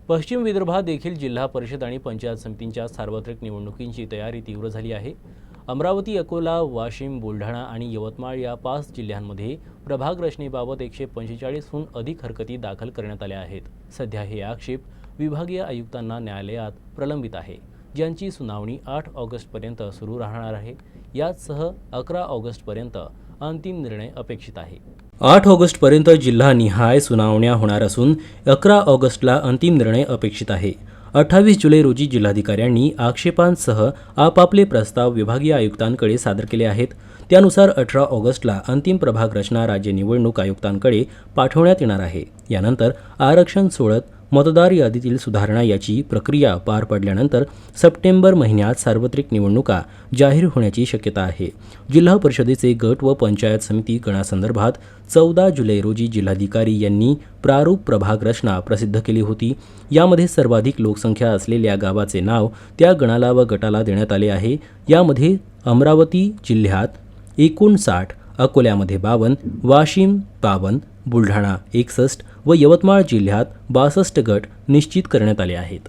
पश्चिम विदर्भात देखील जिल्हा परिषद आणि पंचायत समितींच्या सार्वत्रिक निवडणुकींची तयारी तीव्र झाली आहे। अमरावती, अकोला, वाशिम, बुलढाणा आणि यवतमाळ या 5 जिल्ह्यांमध्ये प्रभाग रचनेबाबत 145हून अधिक हरकती दाखल करण्यात आल्या आहेत। सध्या हे आक्षेप विभागीय आयुक्तांना न्यायालयात प्रलंबित आहे, ज्यांची सुनावणी 8 ऑगस्टपर्यंत सुरू राहणार आहे। यासह 11 ऑगस्टपर्यंत अंतिम निर्णय अपेक्षित आहे। 8 ऑगस्टपर्यंत जिल्हानिहाय सुनावण्या होणार असून 11 ऑगस्टला अंतिम निर्णय अपेक्षित आहे। 28 जुलै रोजी जिल्हाधिकाऱ्यांनी आक्षेपांसह आपापले प्रस्ताव विभागीय आयुक्तांकडे सादर केले आहेत। त्यानुसार 18 ऑगस्टला अंतिम प्रभाग रचना राज्य निवडणूक आयुक्तांकडे पाठवण्यात येणार आहे। यानंतर आरक्षण सोडत मतदार यादीतील सुधारणा याची प्रक्रिया पार पडल्यानंतर सप्टेंबर महिन्यात सार्वत्रिक निवडणुका जाहीर होण्याची शक्यता आहे। जिल्हा परिषदेचे गट व पंचायत समिती गणासंदर्भात 14 जुलै रोजी जिल्हाधिकारी यांनी प्रारूप प्रभाग रचना प्रसिद्ध केली होती। यामध्ये सर्वाधिक लोकसंख्या असलेल्या गावाचे नाव त्या गणाला व गटाला देण्यात आले आहे। यामध्ये अमरावती जिल्ह्यात 59, अकोल्यामध्ये 52, वाशिम 52, बुलढाणा 61 व यवतमाळ जिल्ह्यात 62 गट निश्चित करण्यात आले आहेत।